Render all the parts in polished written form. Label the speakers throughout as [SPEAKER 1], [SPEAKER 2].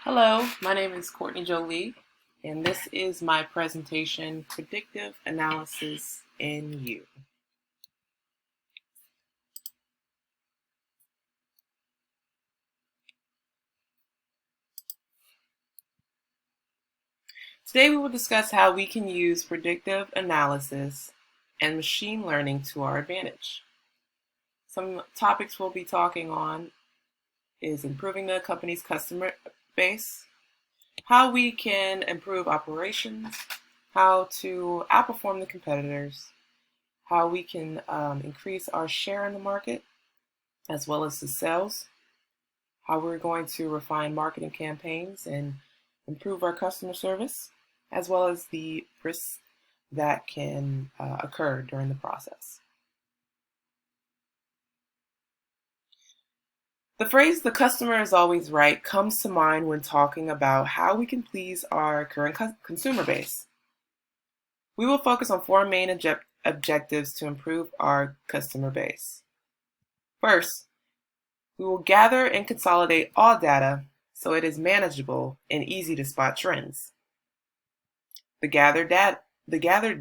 [SPEAKER 1] Hello, my name is Courtney Jolie, and this is my presentation, Predictive Analysis in You. Today we will discuss how we can use predictive analysis and machine learning to our advantage. Some topics we'll be talking on is improving the company's customer base, how we can improve operations, how to outperform the competitors, how we can increase our share in the market, as well as the sales, how we're going to refine marketing campaigns and improve our customer service, as well as the risks that can occur during the process. The phrase, "the customer is always right," comes to mind when talking about how we can please our current consumer base. We will focus on four main objectives to improve our customer base. First, we will gather and consolidate all data so it is manageable and easy to spot trends. The gathered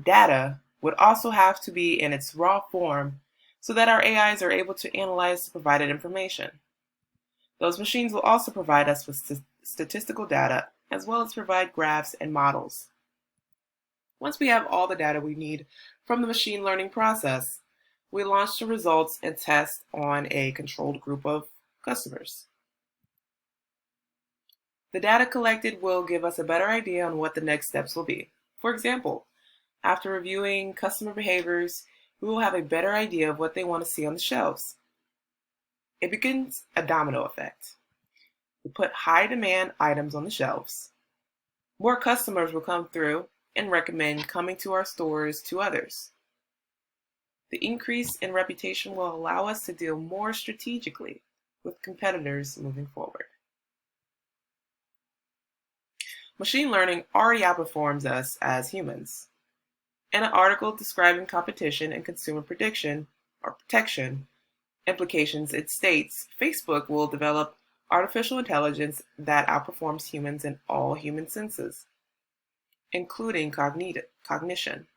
[SPEAKER 1] data would also have to be in its raw form so that our AIs are able to analyze the provided information. Those machines will also provide us with statistical data as well as provide graphs and models. Once we have all the data we need from the machine learning process, we launch the results and test on a controlled group of customers. The data collected will give us a better idea on what the next steps will be. For example, after reviewing customer behaviors, we will have a better idea of what they want to see on the shelves. It begins a domino effect. We put high demand items on the shelves. More customers will come through and recommend coming to our stores to others. The increase in reputation will allow us to deal more strategically with competitors moving forward. Machine learning already outperforms us as humans. In an article describing competition and consumer prediction or protection implications, it states Facebook will develop artificial intelligence that outperforms humans in all human senses, including cognition.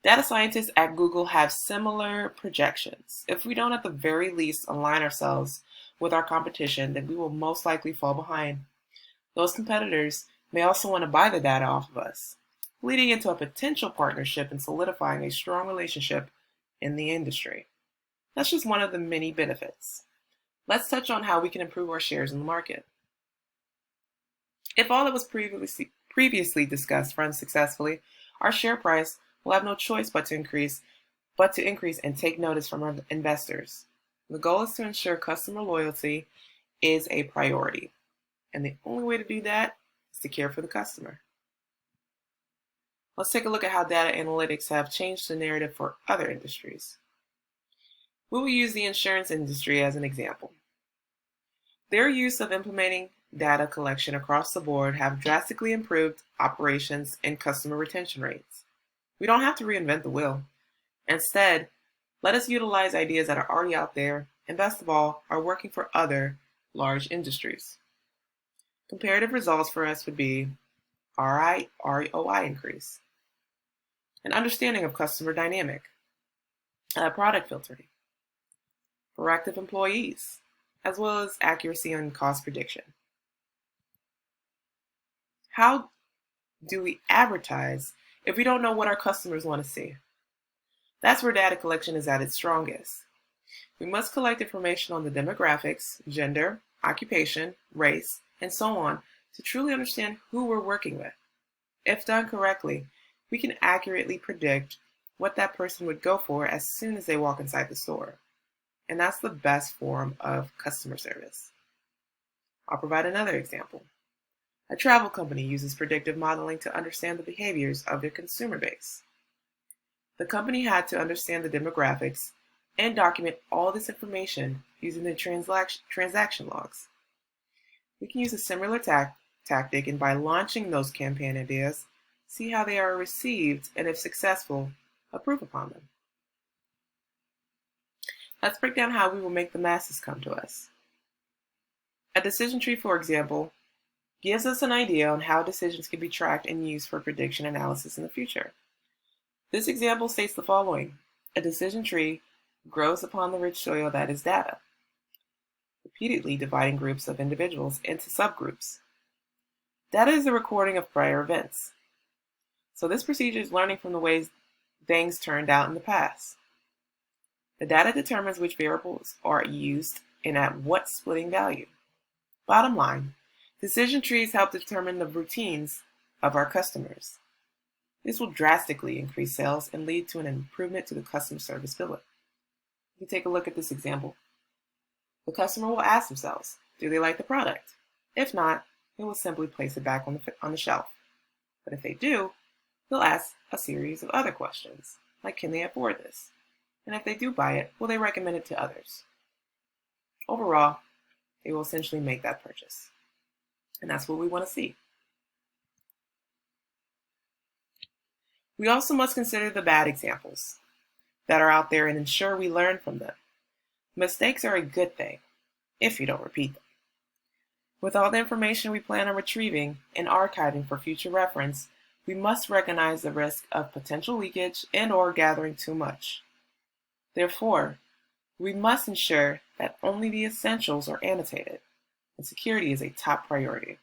[SPEAKER 1] Data scientists at Google have similar projections. If we don't at the very least align ourselves with our competition, then we will most likely fall behind. Those competitors may also want to buy the data off of us, leading into a potential partnership and solidifying a strong relationship in the industry. That's just one of the many benefits. Let's touch on how we can improve our shares in the market. If all that was previously discussed runs successfully, our share price will have no choice but to increase and take notice from our investors. The goal is to ensure customer loyalty is a priority. And the only way to do that is to care for the customer. Let's take a look at how data analytics have changed the narrative for other industries. We will use the insurance industry as an example. Their use of implementing data collection across the board have drastically improved operations and customer retention rates. We don't have to reinvent the wheel. Instead, let us utilize ideas that are already out there and, best of all, are working for other large industries. Comparative results for us would be ROI increase, an understanding of customer dynamic, product filtering, proactive employees, as well as accuracy on cost prediction. How do we advertise if we don't know what our customers want to see? That's where data collection is at its strongest. We must collect information on the demographics, gender, occupation, race, and so on to truly understand who we're working with. If done correctly, we can accurately predict what that person would go for as soon as they walk inside the store. And that's the best form of customer service. I'll provide another example. A travel company uses predictive modeling to understand the behaviors of their consumer base. The company had to understand the demographics and document all this information using the transaction logs. We can use a similar tactic, and by launching those campaign ideas, see how they are received, and if successful, approve upon them. Let's break down how we will make the masses come to us. A decision tree, for example, gives us an idea on how decisions can be tracked and used for prediction analysis in the future. This example states the following. A decision tree grows upon the rich soil that is data, repeatedly dividing groups of individuals into subgroups. Data is a recording of prior events. So this procedure is learning from the ways things turned out in the past. The data determines which variables are used and at what splitting value. Bottom line, decision trees help determine the routines of our customers. This will drastically increase sales and lead to an improvement to the customer service billing. You take a look at this example. The customer will ask themselves, do they like the product? If not, they will simply place it back on the shelf. But if they do, they'll ask a series of other questions, like can they afford this? And if they do buy it, will they recommend it to others? Overall, they will essentially make that purchase. And that's what we want to see. We also must consider the bad examples that are out there and ensure we learn from them. Mistakes are a good thing, if you don't repeat them. With all the information we plan on retrieving and archiving for future reference, we must recognize the risk of potential leakage and/or gathering too much. Therefore, we must ensure that only the essentials are annotated, and security is a top priority.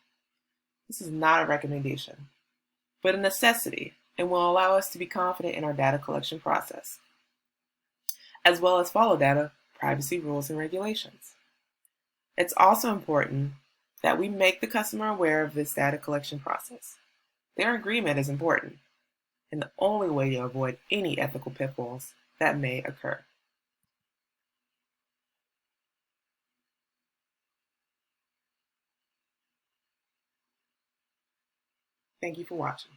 [SPEAKER 1] This is not a recommendation, but a necessity, and will allow us to be confident in our data collection process, as well as follow data privacy rules and regulations. It's also important that we make the customer aware of this data collection process. Their agreement is important, and the only way to avoid any ethical pitfalls that may occur. Thank you for watching.